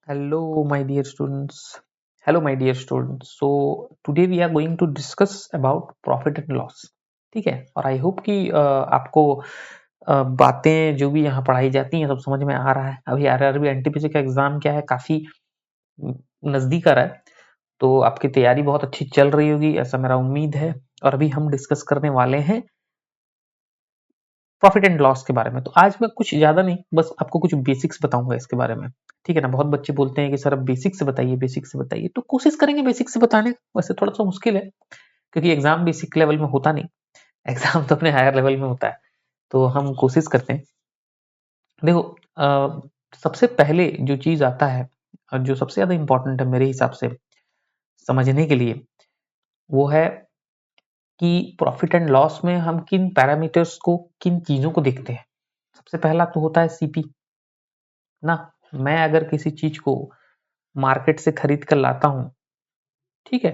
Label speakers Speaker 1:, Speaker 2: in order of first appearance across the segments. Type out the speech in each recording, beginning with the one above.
Speaker 1: Hello, my dear students. Hello, my dear students. So today we are going to discuss about profit and loss. ठीक है, और I hope कि आपको बातें जो भी यहाँ पढ़ाई जाती हैं सब समझ में आ रहा है। अभी आरआरबी एनटीपीसी का एग्जाम क्या है, काफी नजदीक आ रहा है, तो आपकी तैयारी बहुत अच्छी चल रही होगी, ऐसा मेरा उम्मीद है। और अभी हम डिस्कस करने वाले हैं प्रॉफिट एंड लॉस के बारे में। तो आज मैं कुछ ज्यादा नहीं, बस आपको कुछ बेसिक्स बताऊंगा इसके बारे में। ठीक है ना। बहुत बच्चे बोलते हैं कि सर अब बेसिक से बताइए, बेसिक से बताइए, तो कोशिश करेंगे बेसिक से बताने। वैसे थोड़ा सा मुश्किल है क्योंकि एग्जाम बेसिक लेवल में होता नहीं, एग्जाम तो अपने हायर लेवल में होता है, तो हम कोशिश करते हैं। देखो, सबसे पहले जो चीज आता है और जो सबसे ज्यादा इंपॉर्टेंट है मेरे हिसाब से समझने के लिए, वो है कि प्रॉफिट एंड लॉस में हम किन पैरामीटर्स को, किन चीजों को देखते हैं। सबसे पहला तो होता है सीपी ना। मैं अगर किसी चीज को मार्केट से खरीद कर लाता हूं, ठीक है,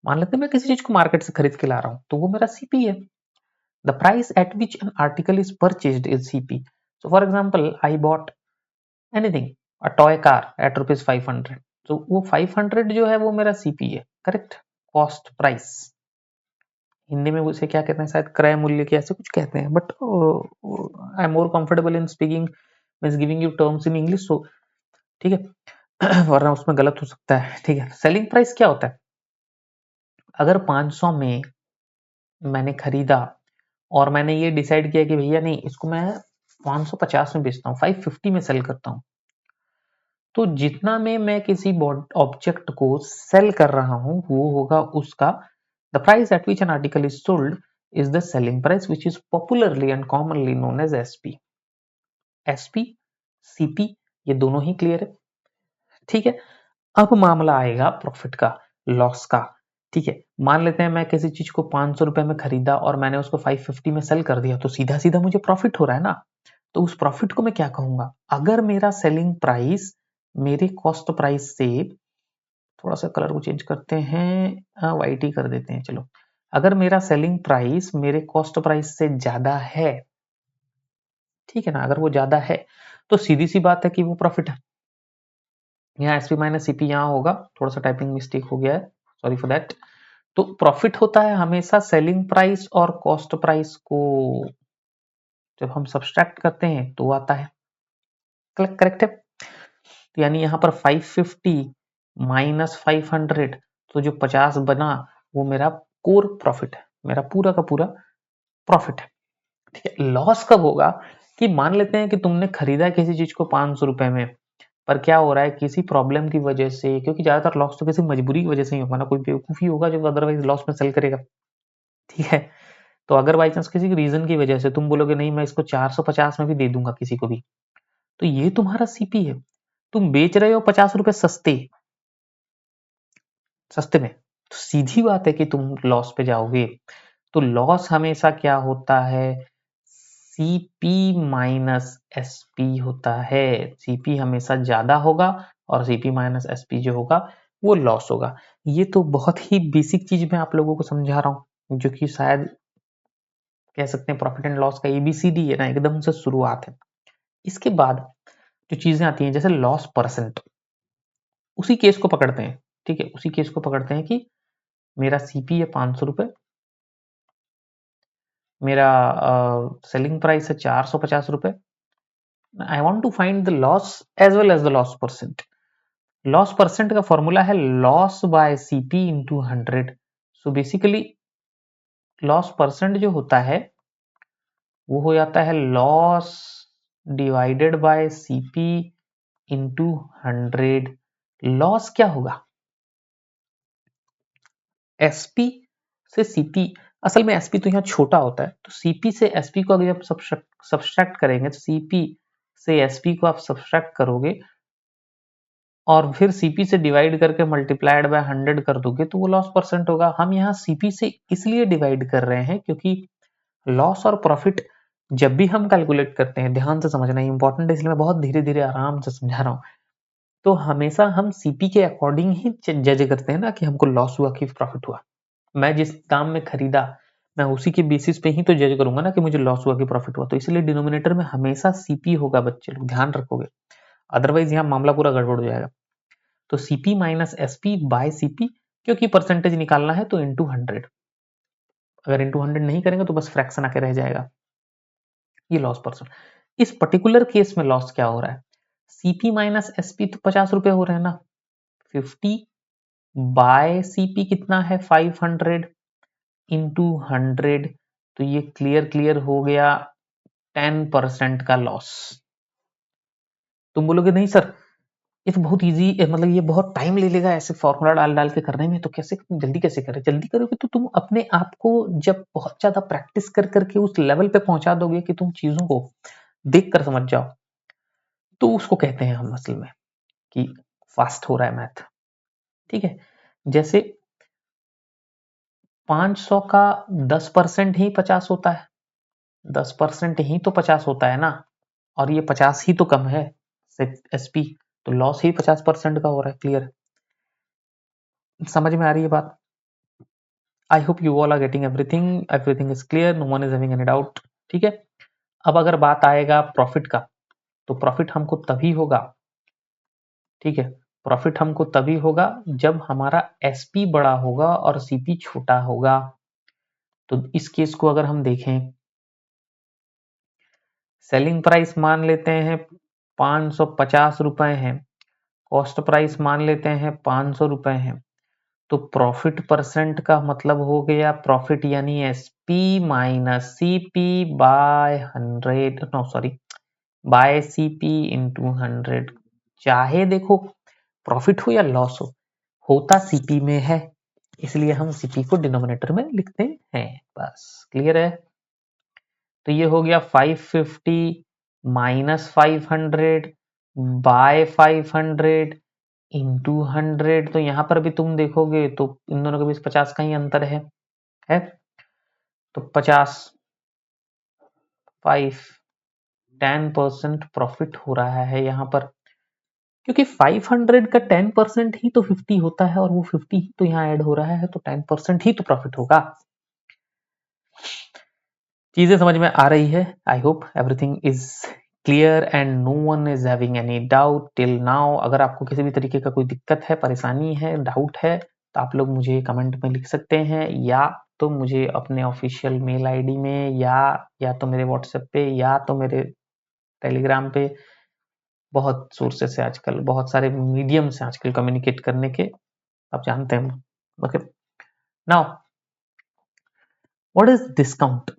Speaker 1: मान लेते हैं मैं किसी चीज को मार्केट से खरीद के ला रहा हूं, तो वो मेरा सीपी है। The price at which an article is purchased is CP. So for example I bought anything, a toy car eight rupees 500, तो वो 500 जो है वो मेरा सीपी है, करेक्ट। कॉस्ट प्राइस, हिंदी में उसे क्या कहते हैं, शायद क्रय मूल्य के ऐसे कुछ कहते हैं, but I am more comfortable in speaking means giving you terms in English, so ठीक है। वरना उसमें गलत हो सकता है। ठीक है, सेलिंग प्राइस क्या होता है? अगर 500 में मैंने खरीदा और मैंने ये डिसाइड किया कि भैया नहीं, इसको मैं 550 में बेचता हूँ, 550 में सेल करता हूँ, तो जितना में मैं किसी ऑब्जेक्ट को सेल कर रहा हूँ वो होगा उसका the price at which an article is sold is the selling price which is popularly and commonly known as SP. SP, CP, ये दोनों ही क्लियर है। ठीक है, अब मामला आएगा प्रॉफिट का, लॉस का। ठीक है, मान लेते हैं मैं किसी चीज को 500 रुपए में खरीदा और मैंने उसको 550 में सेल कर दिया, तो सीधा सीधा मुझे प्रॉफिट हो रहा है ना। तो उस प्रॉफिट को मैं क्या कहूंगा? अगर मेरा सेलिंग प्राइस मेरे कॉस्ट प्राइस से, थोड़ा सा कलर को चेंज करते हैं, वाइट ही कर देते हैं चलो। अगर मेरा सेलिंग प्राइस मेरे कॉस्ट प्राइस से ज्यादा है, ठीक है ना, अगर वो ज्यादा है, तो सीधी सी बात है कि वो प्रॉफिट है। यहाँ एसपी माइनस सीपी यहाँ होगा, थोड़ा सा टाइपिंग मिस्टेक हो गया है, सॉरी फॉर दैट। तो प्रॉफिट होता है हमेशा सेलिंग प्राइस और कॉस्ट प्राइस को जब हम सब्सट्रैक्ट करते हैं तो आता है, करेक्ट है। तो यानी यहाँ पर 550 माइनस 500, तो जो 50 बना वो मेरा कोर प्रॉफिट है, मेरा पूरा का पूरा प्रॉफिट है। ठीक है, लॉस कब होगा? कि मान लेते हैं कि तुमने खरीदा किसी चीज को 500 रुपए में, पर क्या हो रहा है, किसी प्रॉब्लम की वजह से, क्योंकि ज्यादातर लॉस तो किसी मजबूरी की वजह से ही होगा ना, कोई बेवकूफी होगा जो अदरवाइज लॉस में सेल करेगा। ठीक है, तो अगर बाई चांस किसी रीजन की वजह से तुम बोलोगे नहीं मैं इसको 450 में भी दे दूंगा किसी को भी, तो ये तुम्हारा सीपी है। तुम बेच रहे हो 50 रुपए सस्ते, सस्ते में, तो सीधी बात है कि तुम लॉस पे जाओगे। तो लॉस हमेशा क्या होता है? सीपी माइनस एसपी होता है। सीपी हमेशा ज्यादा होगा और सीपी माइनस एसपी जो होगा वो लॉस होगा। ये तो बहुत ही बेसिक चीज मैं आप लोगों को समझा रहा हूँ, जो कि शायद कह सकते हैं प्रॉफिट एंड लॉस का एबीसीडी है ना, एकदम से शुरुआत है। इसके बाद जो चीजें आती हैं जैसे लॉस परसेंट, उसी केस को पकड़ते हैं। ठीक है, उसी केस को पकड़ते हैं कि मेरा सीपी है 500 रुपए, मेरा सेलिंग प्राइस है 450 रुपए। I want to find the loss as well as the loss percent. Loss percent का फॉर्मूला है loss by CP into 100। So basically loss percent जो होता है वो हो जाता है loss divided by CP into 100। Loss क्या होगा? एसपी से सीपी, असल में एसपी तो यहाँ छोटा होता है, तो सीपी से एसपी को अगर आप सब्सट्रैक्ट करेंगे, तो सीपी से एसपी को आप सब्सट्रैक्ट करोगे और फिर सीपी से डिवाइड करके मल्टीप्लाइड बाय 100 कर दोगे, तो वो लॉस परसेंट होगा। हम यहाँ सीपी से इसलिए डिवाइड कर रहे हैं क्योंकि लॉस और प्रॉफिट जब भी हम कैलकुलेट करते हैं, ध्यान से समझना इंपॉर्टेंट है, इसलिए मैं बहुत धीरे धीरे आराम से समझा रहा हूँ, तो हमेशा हम सीपी के अकॉर्डिंग ही जज करते हैं ना कि हमको लॉस हुआ कि प्रॉफिट हुआ। मैं जिस दाम में खरीदा मैं उसी के बेसिस पे ही तो जज करूंगा ना कि मुझे लॉस हुआ कि प्रॉफिट हुआ, तो इसलिए डिनोमिनेटर में हमेशा सीपी होगा, बच्चे लोग ध्यान रखोगे। अदरवाइज यहाँ मामला पूरा गड़बड़ हो जाएगा। तो CP minus SP bye CP, क्योंकि परसेंटेज निकालना है तो इंटू 100। अगर इंटू 100 नहीं करेंगे तो बस फ्रैक्शन आके रह जाएगा। ये लॉस परसेंट। इस पर्टिकुलर केस में लॉस क्या हो रहा है, सीपी माइनस एसपी तो 50 रुपए हो रहे हैं ना, 50 बाय सीपी कितना है 500 इंटू 100, तो ये क्लियर हो गया 10% का लॉस। तुम बोलोगे नहीं सर ये तो बहुत इजी, मतलब ये बहुत टाइम ले लेगा ऐसे फॉर्मूला डाल डाल के करने में, तो कैसे जल्दी कैसे करें? जल्दी करोगे तो तुम अपने आप को जब बहुत ज्यादा प्रैक्टिस कर करके उस लेवल पे पहुंचा दोगे कि तुम चीजों को देख कर समझ जाओ, तो उसको कहते हैं हम असल में कि फास्ट हो रहा है मैथ। ठीक है, जैसे 500 का 10% ही 50 होता है, 10% ही तो 50 होता है ना, और ये 50 ही तो कम है एसपी, तो लॉस ही 50% का हो रहा है। क्लियर, समझ में आ रही है बात? I hope you all are getting everything, everything is clear, no one is having any doubt. ठीक है, अब अगर बात आएगा प्रॉफिट का, तो प्रॉफिट हमको तभी होगा, ठीक है, प्रॉफिट हमको तभी होगा जब हमारा एसपी बड़ा होगा और सीपी छोटा होगा। तो इस केस को अगर हम देखें, सेलिंग प्राइस मान लेते हैं 550 रुपए है, कॉस्ट प्राइस मान लेते हैं 500 रुपए है, तो प्रॉफिट परसेंट का मतलब हो गया प्रॉफिट यानी SP minus CP by 100, no sorry, by CP into 100। चाहे देखो प्रॉफिट हो या लॉस हो, होता सीपी में है, इसलिए हम सीपी को डिनोमिनेटर में लिखते हैं। बस क्लियर है? तो ये हो गया 550 माइनस 500 बाय 500 इंटू 100। तो यहां पर भी तुम देखोगे तो इन दोनों के बीच 50 का ही अंतर है? तो 50 5 10% प्रॉफिट हो रहा है यहां पर, क्योंकि 500 का 10% ही तो 50 होता है, और वो 50 ही तो यहाँ ऐड हो रहा है, तो 10% ही तो प्रॉफिट होगा। चीजें समझ में आ रही है? I hope everything is clear and no one is having any doubt till now. अगर आपको किसी भी तरीके का कोई दिक्कत है, परेशानी है, डाउट है, तो आप लोग मुझे कमेंट में लिख सकते हैं, या तो मुझे अपने ऑफिशियल मेल आईडी में, या तो मेरे व्हाट्सएप पे, या तो मेरे टेलीग्राम पे। बहुत सोर्सेस है आजकल, बहुत सारे मीडियम से आजकल कम्युनिकेट करने के, आप जानते हैं। Okay, now what is discount?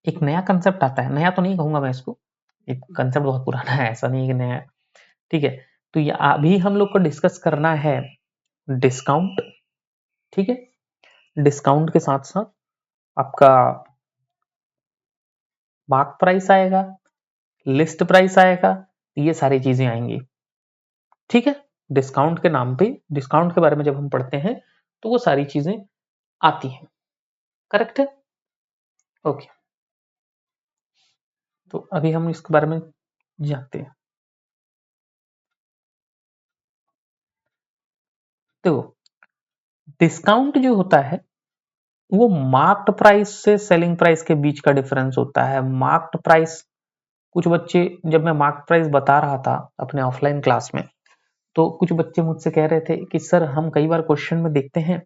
Speaker 1: एक नया कंसेप्ट आता है, नया तो नहीं कहूंगा मैं इसको, एक कंसेप्ट बहुत पुराना है, ऐसा नहीं है कि नया है। ठीक है, तो ये अभी हम लोग को डिस्कस करना है डिस्काउंट। ठीक है, डिस्काउंट के साथ साथ आपका मार्क प्राइस आएगा, लिस्ट प्राइस आएगा, ये सारी चीजें आएंगी। ठीक है, डिस्काउंट के नाम पे, डिस्काउंट के बारे में जब हम पढ़ते हैं तो वो सारी चीजें आती हैं। करेक्ट है? ओके, तो अभी हम इसके बारे में जानते हैं। देखो, डिस्काउंट जो होता है वो मार्क्ड प्राइस से सेलिंग प्राइस के बीच का डिफरेंस होता है। मार्क्ड प्राइस, कुछ बच्चे, जब मैं मार्क्ड प्राइस बता रहा था अपने ऑफलाइन क्लास में, तो कुछ बच्चे मुझसे कह रहे थे कि सर हम कई बार क्वेश्चन में देखते हैं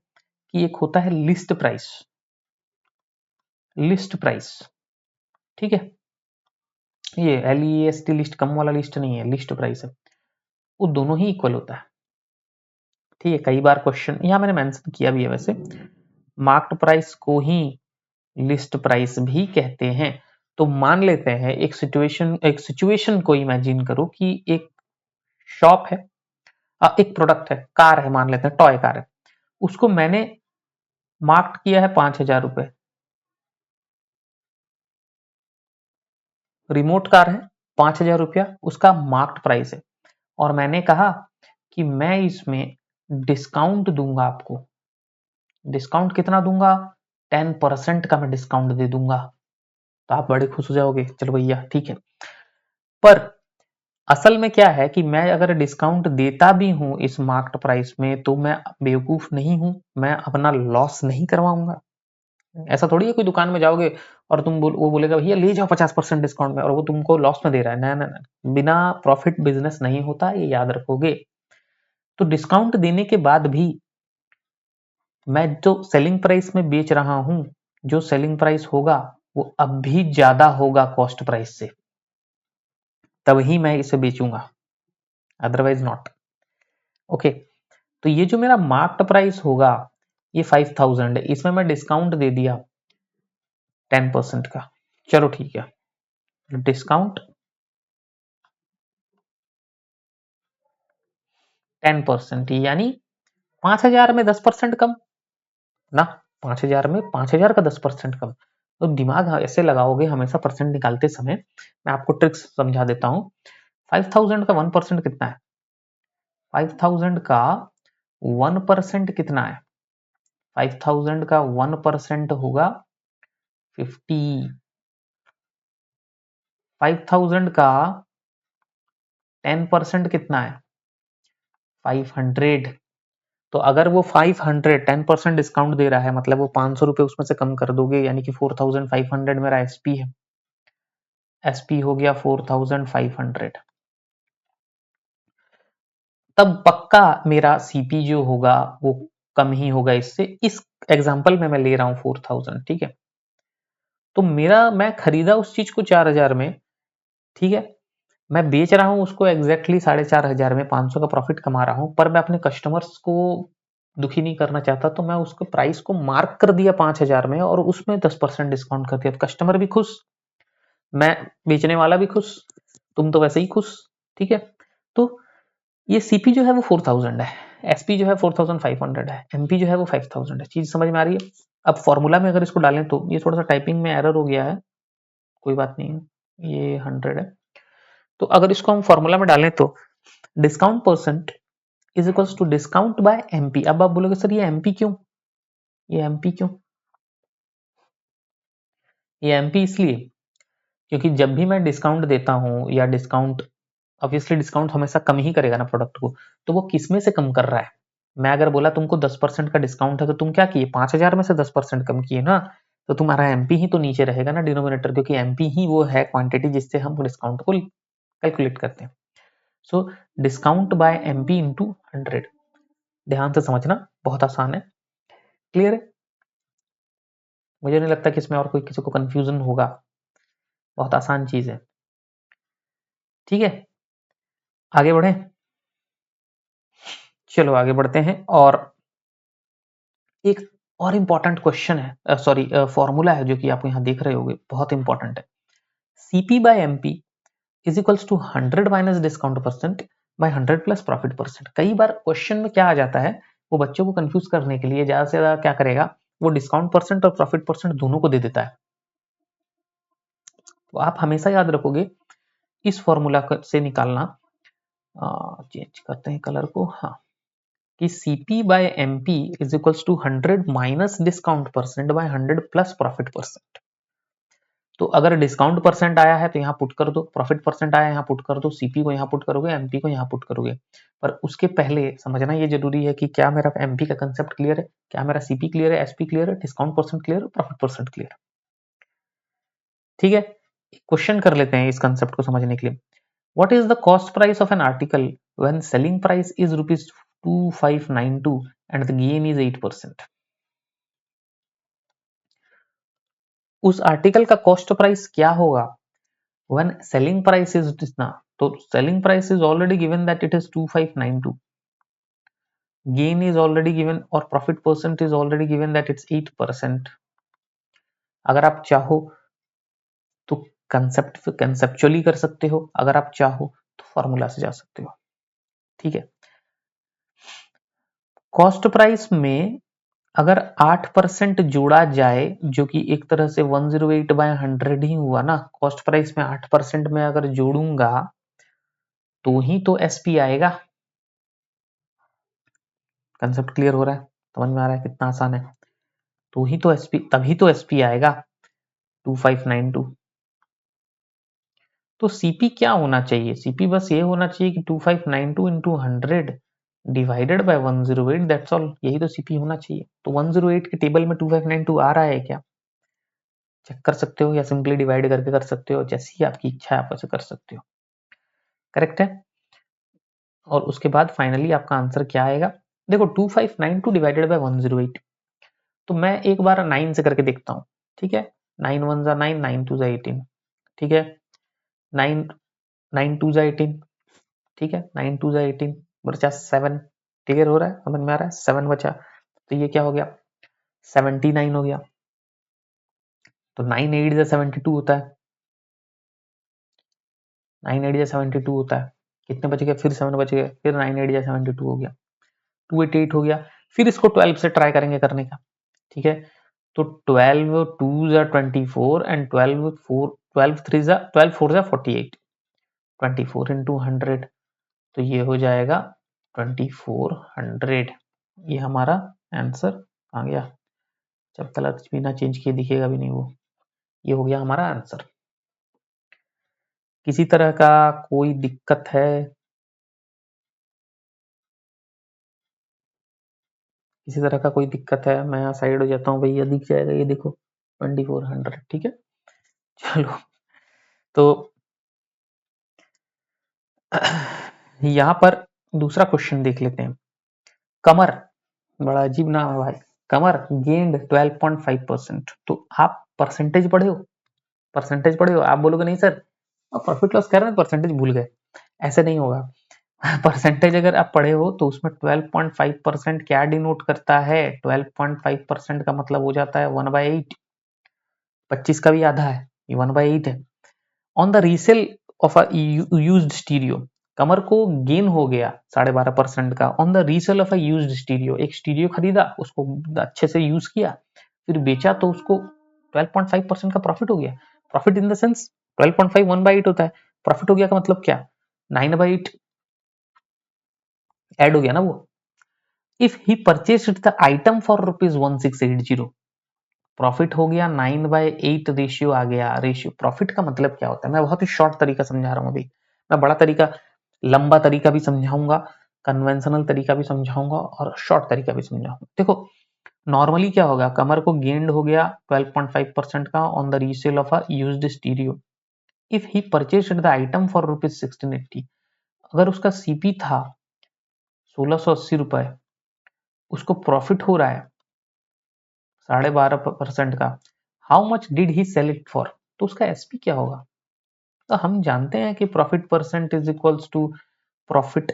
Speaker 1: कि एक होता है लिस्ट प्राइस, लिस्ट प्राइस। ठीक है, ये LEST लिस्ट, कम वाला लिस्ट नहीं है, लिस्ट प्राइस है, वो दोनों ही इक्वल होता है। ठीक है, कई बार क्वेश्चन यहाँ मैंने मेंशन किया भी है वैसे, मार्क्ड प्राइस को ही लिस्ट प्राइस भी कहते हैं। तो मान लेते हैं एक सिचुएशन को इमेजिन करो कि एक शॉप है, एक प्रोडक्ट है, कार है, मान लेते हैं टॉय कार है, उसको मैंने मार्क किया है 5,000 रुपए। रिमोट कार है, 5,000 रुपया उसका मार्क्ड प्राइस है, और मैंने कहा कि मैं इसमें डिस्काउंट दूंगा आपको। डिस्काउंट कितना दूंगा? 10% का मैं डिस्काउंट दे दूंगा। तो आप बड़े खुश हो जाओगे, चलो भैया ठीक है। पर असल में क्या है कि मैं अगर डिस्काउंट देता भी हूं इस मार्क्ड प्राइस में, तो मैं बेवकूफ नहीं हूं, मैं अपना लॉस नहीं करवाऊंगा। ऐसा थोड़ी है कोई दुकान में जाओगे और वो बोलेगा भैया ले जाओ 50% डिस्काउंट में, और वो तुमको लॉस में दे रहा है। ना ना ना, बिना प्रॉफिट बिजनेस नहीं होता, ये याद रखोगे। तो डिस्काउंट देने के बाद भी मैं जो सेलिंग प्राइस में बेच रहा हूं, जो सेलिंग प्राइस होगा वो अब भी ज्यादा होगा कॉस्ट प्राइस से, तब ही मैं इसे बेचूंगा, अदरवाइज नॉट। ओके, तो ये जो मेरा मार्क्ड प्राइस होगा ये 5000 है, इसमें मैं डिस्काउंट दे दिया 10% का। चलो ठीक है, डिस्काउंट 10%, यानी 5000 में 10% कम ना, 5000 में 5000 का 10% कम। तो दिमाग ऐसे लगाओगे हमेशा परसेंट निकालते समय। मैं आपको ट्रिक्स समझा देता हूं। 5000 का 1% कितना है? 5000 का 1% कितना है? 5000 का 1% होगा 50। 5000 का 10% कितना है? 500। तो अगर वो 500 10% डिस्काउंट दे रहा है, मतलब वो 500 रुपए उसमें से कम कर दोगे, यानी कि 4500 मेरा एसपी है। एसपी हो गया 4500। तब पक्का मेरा सीपी जो होगा वो कम ही होगा इससे। इस एग्जांपल में मैं ले रहा हूं 4000, ठीक है। तो मैं खरीदा उस चीज को 4000 में, ठीक है। मैं बेच रहा हूं उसको एग्जैक्टली 4500 में, 500 का प्रॉफिट कमा रहा हूं, पर मैं अपने कस्टमर्स को दुखी नहीं करना चाहता, तो मैं उसको प्राइस को मार्क कर दिया 5000 में और उसमें 10% डिस्काउंट कर दिया। तो कस्टमर भी खुश, मैं बेचने वाला भी खुश, तुम तो वैसे ही खुश, ठीक है। तो ये सीपी जो है वो 4000 है, एसपी जो है 4500 है, एमपी जो है वो 5000 है। चीज समझ में आ रही है? अब फॉर्मूला में अगर इसको डालें तो ये थोड़ा सा टाइपिंग में एरर हो गया है, कोई बात नहीं है, ये 100 है। तो अगर इसको हम फॉर्मूला में डालें तो discount percent is equals to discount by MP. अब आप बोलोगे सर ये एमपी क्यों, ये एमपी क्यों? ये एमपी इसलिए क्योंकि जब भी मैं डिस्काउंट देता हूं, या डिस्काउंट, ऑब्वियसली डिस्काउंट हमेशा कम ही करेगा ना प्रोडक्ट को, तो वो किस में से कम कर रहा है? मैं अगर बोला तुमको 10% का डिस्काउंट है, तो तुम क्या किए? 5000 में से 10% कम किए ना, तो तुम्हारा एमपी ही तो नीचे रहेगा ना, डिनोमिनेटर, क्योंकि एमपी ही वो है क्वांटिटी जिससे हम डिस्काउंट को कैलकुलेट करते हैं। So discount by MP into 100। ध्यान से समझना, बहुत आसान है। क्लियर है? मुझे नहीं लगता कि इसमें और कोई किसी को कंफ्यूजन होगा, बहुत आसान चीज है, ठीक है। आगे बढ़े, चलो आगे बढ़ते हैं। और एक और इंपॉर्टेंट क्वेश्चन है, सॉरी फॉर्मूला है, जो कि आप यहाँ देख रहे होगे, बहुत इंपॉर्टेंट है। CP by MP is equals to 100 minus discount percent by 100 plus profit percent. कई बार क्वेश्चन में क्या आ जाता है, वो बच्चों को कंफ्यूज करने के लिए ज्यादा से ज्यादा क्या करेगा, वो डिस्काउंट परसेंट और प्रॉफिट परसेंट दोनों को दे देता है। तो आप हमेशा याद रखोगे इस फॉर्मूला से निकालना, चेंज करते हैं कलर को, हाँ, कि CP by MP is equals to 100 minus discount percent by 100 plus profit percent. तो अगर डिस्काउंट परसेंट आया है तो यहाँ पुट कर दो, प्रॉफिट परसेंट आया है यहाँ पुट कर दो, सीपी को यहाँ पुट करोगे, एमपी को यहाँ पुट करोगे। पर उसके पहले समझना ये जरूरी है कि क्या मेरा एमपी का कंसेप्ट क्लियर है, क्या मेरा सीपी क्लियर है, एसपी क्लियर है, डिस्काउंट परसेंट क्लियर है, प्रॉफिट परसेंट क्लियर है, ठीक है। क्वेश्चन कर लेते हैं इस कंसेप्ट को समझने के लिए। What is the cost price of an article when selling price is ₹2592 and the gain is 8%? उस आर्टिकल का कॉस्ट प्राइस क्या होगा when selling price is इतना? तो selling price is already given that it is 2592, gain is already given और profit percent is already given that it's 8%। अगर आप चाहो तो कंसेप्चुअली कर सकते हो, अगर आप चाहो तो फॉर्मूला से जा सकते हो, ठीक है। कॉस्ट प्राइस में अगर 8% जोड़ा जाए, जो कि एक तरह से 108 बाय 100 ही हुआ ना, कॉस्ट प्राइस में 8% में अगर जोड़ूंगा तो ही तो एसपी आएगा। कंसेप्ट क्लियर हो रहा है, समझ में आ रहा है कितना आसान है? तो ही तो एसपी, तभी तो एसपी आएगा 2592। तो सीपी क्या होना चाहिए? सीपी बस ये होना चाहिए कि 2592 into 100 divided by 108, that's all, यही तो सीपी होना चाहिए। तो 108 के टेबल में 2592 आ रहा है क्या? चेक कर सकते हो या सिंपली डिवाइड करके कर सकते हो, जैसी ही आपकी इच्छा है आप ऐसे कर सकते हो। करेक्ट है। और उसके बाद फाइनली आपका आंसर क्या आएगा, देखो 2592 डिवाइडेड बाय 108, तो मैं एक बार 9 से करके देखता हूँ। ठीक है, 9 1 जा 9, 9 2 जा 18। ठीक है, 9 9 2 जा 18। ठीक है, 9 2 जा 18 बचा 7। क्लियर हो रहा है, समझ में आ रहा है, 7 बचा, तो ये क्या हो गया, 79 हो गया। तो 9 8 जा 72 होता है, 9 8 जा 72 होता है। कितने बच गए, फिर 7 बच गए, फिर 9 8 जा 72 हो गया, 288 हो गया। फिर इसको 12 से ट्राई करेंगे करने का। ठीक है, तो 12 2 जा 24 एंड 12 4 12 3 जा 12 4 जा 48, 24 इंटू 100, तो ये हो जाएगा 2400। ये हमारा आंसर आ गया। जब तक बिना चेंज किए दिखेगा भी नहीं वो, ये हो गया हमारा आंसर। किसी तरह का कोई दिक्कत है, किसी तरह का कोई दिक्कत है, मैं यहाँ साइड हो जाता हूँ भैया, दिख जाएगा ये देखो 2400। ठीक है, चलो तो यहाँ पर दूसरा क्वेश्चन देख लेते हैं। कमर, बड़ा अजीब नाम है भाई, कमर गेंड 12.5%। तो आप परसेंटेज पढ़े हो, परसेंटेज पढ़े हो, आप बोलोगे नहीं सर आप प्रॉफिट लॉस कर रहे हैं परसेंटेज भूल गए, ऐसे नहीं होगा। परसेंटेज अगर आप पढ़े हो तो उसमें 12.5% क्या डिनोट करता है, 12.5% का मतलब हो जाता है 1/8, 25 का भी आधा है, ये 1/8 है। On the resale of a used stereo, कमर को गेन हो गया 12.5% का on the resale of a used stereo, एक स्टीरियो खरीदा, उसको अच्छे से यूज किया, फिर बेचा, तो उसको 12.5% का प्रॉफिट हो गया। प्रॉफिट इन द सेंस 12.5 1/8 होता है, प्रॉफिट हो गया का मतलब क्या, 9/8 ऐड हो गया ना वो। If he purchased the item for ₹1680, profit हो गया 9/8 रेशियो आ गया। रेशियो प्रॉफिट का मतलब क्या होता है, मैं बहुत ही शॉर्ट तरीका समझा रहा हूं अभी, मैं बड़ा तरीका लंबा तरीका भी समझाऊंगा, कन्वेंशनल तरीका भी समझाऊंगा और शॉर्ट तरीका भी समझाऊंगा। देखो नॉर्मली क्या होगा, कमर को गेंड हो गया 12.5% का on the resale of a used stereo. If he purchased the item for ₹1680, अगर उसका सीपी था 1680 रुपए, उसको प्रॉफिट हो रहा है 12.5% का, how much did he sell it for, तो उसका एसपी क्या होगा। तो हम जानते हैं कि profit percent is equals to profit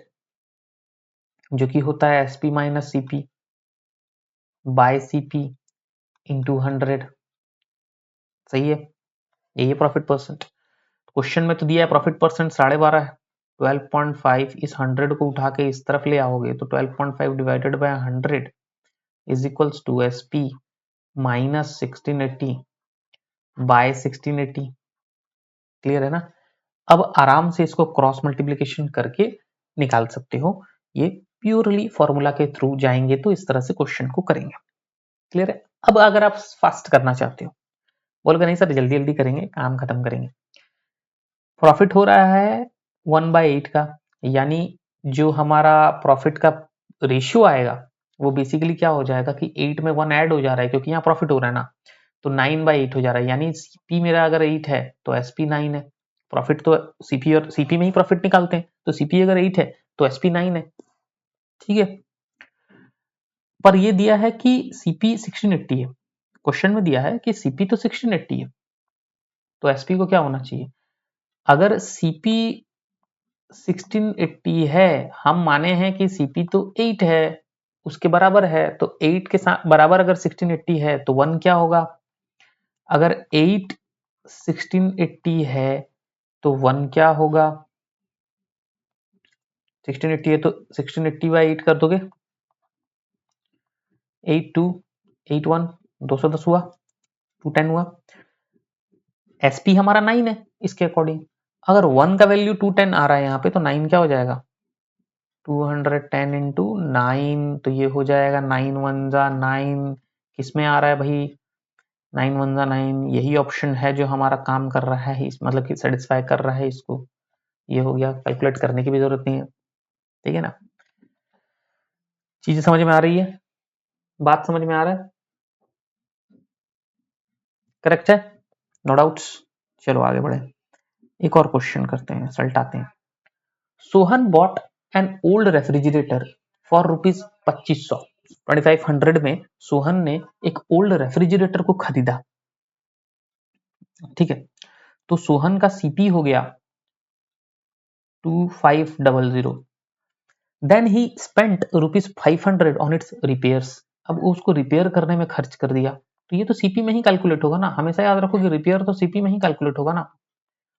Speaker 1: जो कि होता है SP minus CP by CP into 100। सही है, यही है प्रॉफिट परसेंट। क्वेश्चन में तो दिया है प्रॉफिट परसेंट 12.5 है, 12.5 इस 100 को उठा के इस तरफ ले आओगे तो 12.5 divided by 100 is equals to SP minus 1680 by 1680। Clear है ना। अब आराम से इसको क्रॉस मल्टीप्लिकेशन करके निकाल सकते हो, ये प्योरली फॉर्मूला के थ्रू जाएंगे तो इस तरह से क्वेश्चन को करेंगे। क्लियर है। अब अगर आप फास्ट करना चाहते हो, बोलोगे नहीं सर जल्दी जल्दी करेंगे काम खत्म करेंगे, प्रॉफिट हो रहा है 1/8 का, यानी जो हमारा प्रॉफिट का रेशियो आएगा वो बेसिकली क्या हो जाएगा कि 8 में 1 ऐड हो जा रहा है क्योंकि यहाँ प्रॉफिट हो रहा है ना, तो 9/8 हो जा रहा है, यानी सीपी मेरा अगर 8 है तो एसपी 9 है। प्रॉफिट तो सीपी और सीपी में ही प्रॉफिट निकालते हैं, तो सीपी अगर 8 है तो एसपी 9 है। ठीक है, पर ये दिया है कि सीपी 1680 है, क्वेश्चन में दिया है कि सीपी तो 1680 है, तो एसपी को क्या होना चाहिए। अगर सीपी 1680 है, हम माने हैं कि सीपी तो 8 है, उसके बराबर है, तो 8 के साथ बराबर अगर 1680 है तो 1 क्या होगा, अगर 8 1680 है तो 1 क्या होगा, 1680 है तो 1680 बाई 8 कर दोगे, 8 2 8 1 210 हुआ, 210 हुआ। एसपी हमारा 9 है इसके अकॉर्डिंग, अगर 1 का वैल्यू 210 आ रहा है यहाँ पे तो 9 क्या हो जाएगा, 210 इंटू 9, तो ये हो जाएगा 9 1 जा 9, किस में आ रहा है भाई, 9 1 जा 9, यही ऑप्शन है जो हमारा काम कर रहा है, इस मतलब कि सेटिस्फाई कर रहा है इसको। ये हो गया, कैलकुलेट करने की भी जरूरत नहीं है। ठीक है ना, चीजें समझ में आ रही है, बात समझ में आ रहा है, करेक्ट है। No doubts. चलो आगे बढ़े, एक और क्वेश्चन करते हैं, सल्टाते हैं। Sohan bot an old refrigerator for rupees 2500, 2500 में सोहन ने एक ओल्ड रेफ्रिजरेटर को खरीदा। ठीक है, तो सोहन का सीपी हो गया 2500, then he spent rupees 500 on its repairs. अब उसको रिपेयर करने में खर्च कर दिया, तो ये तो सीपी में ही कैलकुलेट होगा ना, हमेशा याद रखो कि रिपेयर तो सीपी में ही कैलकुलेट होगा ना।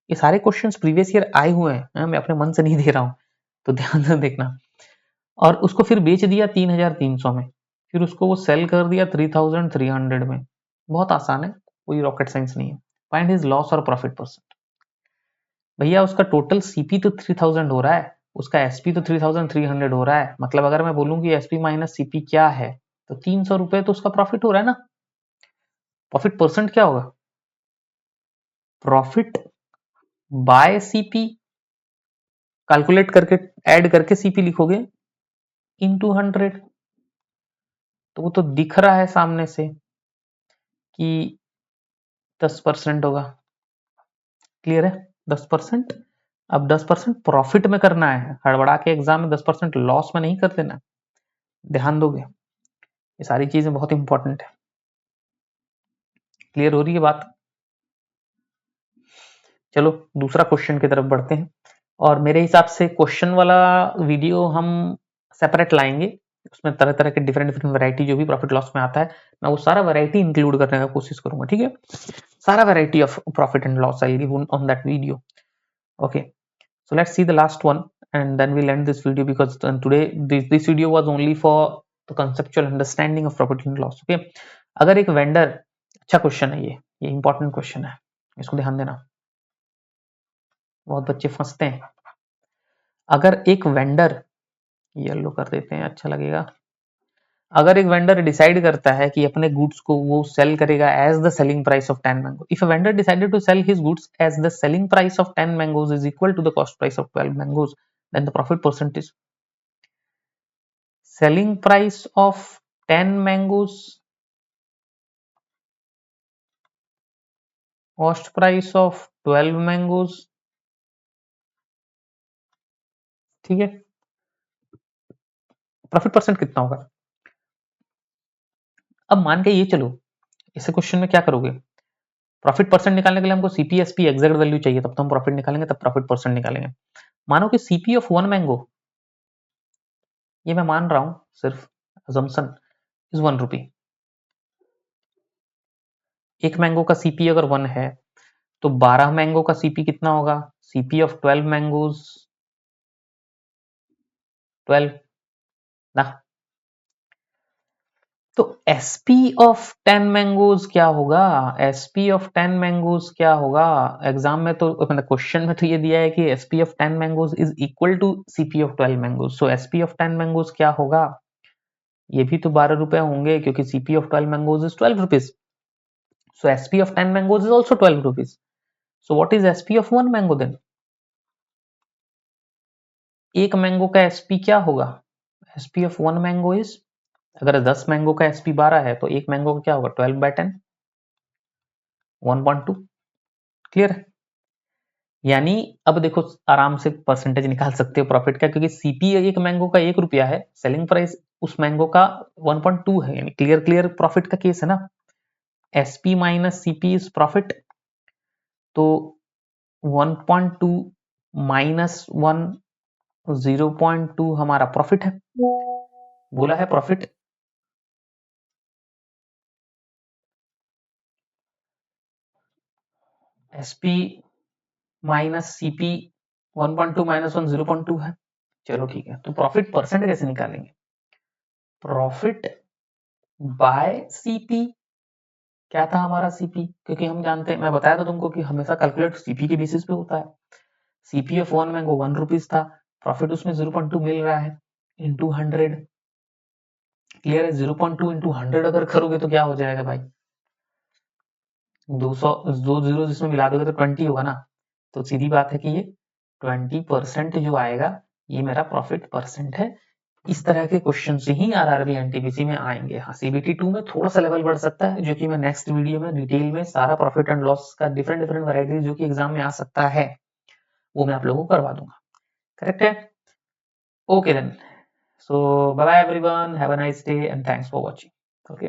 Speaker 1: ये सारे क्वेश्चंस प्रीवियस ईयर आए हुए हैं, मैं अपने मन से नहीं दे रहा हूं, तो ध्यान से देखना। और उसको फिर बेच दिया 3300 में, फिर उसको वो सेल कर दिया 3300 में। बहुत आसान है, कोई रॉकेट साइंस नहीं है। फाइंड हिज लॉस और प्रॉफिट परसेंट। भैया उसका टोटल सीपी तो 3000 हो रहा है, उसका एसपी तो 3300 हो रहा है, मतलब अगर मैं बोलूं कि एसपी माइनस सीपी क्या है, तो 300 रुपए तो उसका प्रॉफिट हो रहा है ना। प्रॉफिट परसेंट क्या होगा? प्रॉफिट बाय सीपी, कैलकुलेट करके ऐड करके सीपी लिखोगे इनटू 100। तो वो तो दिख रहा है सामने से कि 10% होगा। क्लियर है? 10%। अब 10% प्रॉफिट में करना है, हड़बड़ा के एग्जाम में 10% लॉस में नहीं कर देना। ध्यान दोगे, ये सारी चीजें बहुत इंपॉर्टेंट है। क्लियर हो रही है बात? चलो दूसरा क्वेश्चन की तरफ बढ़ते हैं, और मेरे हिसाब से क्वेश्चन वाला वीडियो हम सेपरेट लाएंगे, उसमें तरह तरह के डिफरेंट डिफरेंट वैरायटी जो भी प्रॉफिट लॉस में आता है, मैं वो सारा वैरायटी इंक्लूड करने का कोशिश करूंगा। ठीक है, सारा variety of profit and loss I give on that video. Okay, so let's see the last one and then we'll end this video, because today this video was only for the conceptual understanding of profit and loss. Okay, अगर एक vendor, अच्छा question है ये important question है, इसको ध्यान देना, बहुत बच्चे फंसते हैं। अगर एक वेंडर, येलो कर देते हैं अच्छा लगेगा, अगर एक वेंडर डिसाइड करता है कि अपने गुड्स को वो सेल करेगा as the selling price of 10 mango, if a vendor decided to sell his goods as the selling price of 10 mangoes is equal to the cost price of 12 mangoes, then the profit percentage. Selling price of 10 mangoes, cost price of 12 mangoes। ठीक है, profit percent कितना होगा? अब मान के ये चलो, इसे क्वेश्चन में क्या करोगे, प्रॉफिट परसेंट निकालने के लिए हमको सीपीएसपी एग्जैक्ट वैल्यू चाहिए, तब तो हम प्रॉफिट निकालेंगे, तब प्रॉफिट परसेंट निकालेंगे। मानो कि सीपी ऑफ 1 मैंगो, ये मैं मान रहा हूं सिर्फ अजम्पशन, इज 1 रुपी। एक मैंगो का सीपी अगर 1 है, तो 12 मैंगो का सीपी कितना होगा? सीपी ऑफ 12 मैंगोज 12 ना। तो एसपी ऑफ 10 मैंगोज क्या होगा? एसपी ऑफ 10 मैंगोज क्या होगा? एग्जाम में तो मतलब क्वेश्चन में तो ये दिया है कि SP of 10 mangoes is equal to CP of 12 mangoes. So SP of 10 mangoes क्या होगा? ये भी तो 12 रुपए होंगे, क्योंकि CP of 12 mangoes is 12 rupees. So SP of 10 mangoes is also 12 rupees. So what is SP of 1 mango then? एक mango का एसपी क्या होगा? एसपी ऑफ 1 मैंगो इज, अगर 10 मैंगो का एसपी 12 है, तो एक मैंगो का क्या होगा? 12/10, 1.2। क्लियर है? यानी अब देखो आराम से परसेंटेज निकाल सकते हो प्रॉफिट का, क्योंकि सीपी एक मैंगो का 1 रुपया है, सेलिंग प्राइस उस मैंगो का 1.2 है, यानी क्लियर क्लियर प्रॉफिट का केस है ना। SP minus CP is profit, तो 1.2 माइनस 1, 0.2 हमारा प्रॉफिट है, बोला है profit. SP minus CP 1.2 minus 1 0.2 है। चलो ठीक है, तो प्रॉफिट परसेंट कैसे निकालेंगे? प्रॉफिट बाय सीपी, क्या था हमारा सीपी, क्योंकि हम जानते हैं, मैं बताया था तुमको कि हमेशा कैलकुलेट सीपी के बेसिस पे होता है। सीपी ऑफ 1 मैंगो 1 रुपीज था, प्रॉफिट उसमें 0.2 मिल रहा है, इंटू 100। क्लियर है? 0.2 इंटू 100 अगर करोगे तो क्या हो जाएगा भाई? 200, 2 जीरो जिसमें मिला दोगे तो 20 होगा ना। तो सीधी बात है कि ये 20% जो आएगा, ये मेरा प्रॉफिट परसेंट है। इस तरह के क्वेश्चन से ही आरआरबी एनटीपीसी में आएंगे। हाँ, सीबीटी 2 में थोड़ा सा लेवल बढ़ सकता है, जो कि मैं नेक्स्ट वीडियो में डिटेल में सारा प्रॉफिट एंड लॉस का डिफरेंट डिफरेंट वैरायटीज जो कि एग्जाम में आ सकता है वो मैं आप लोगों को करवा दूंगा। करेक्ट है? Okay then, so bye bye everyone, have a nice day and thanks for watching. Okay.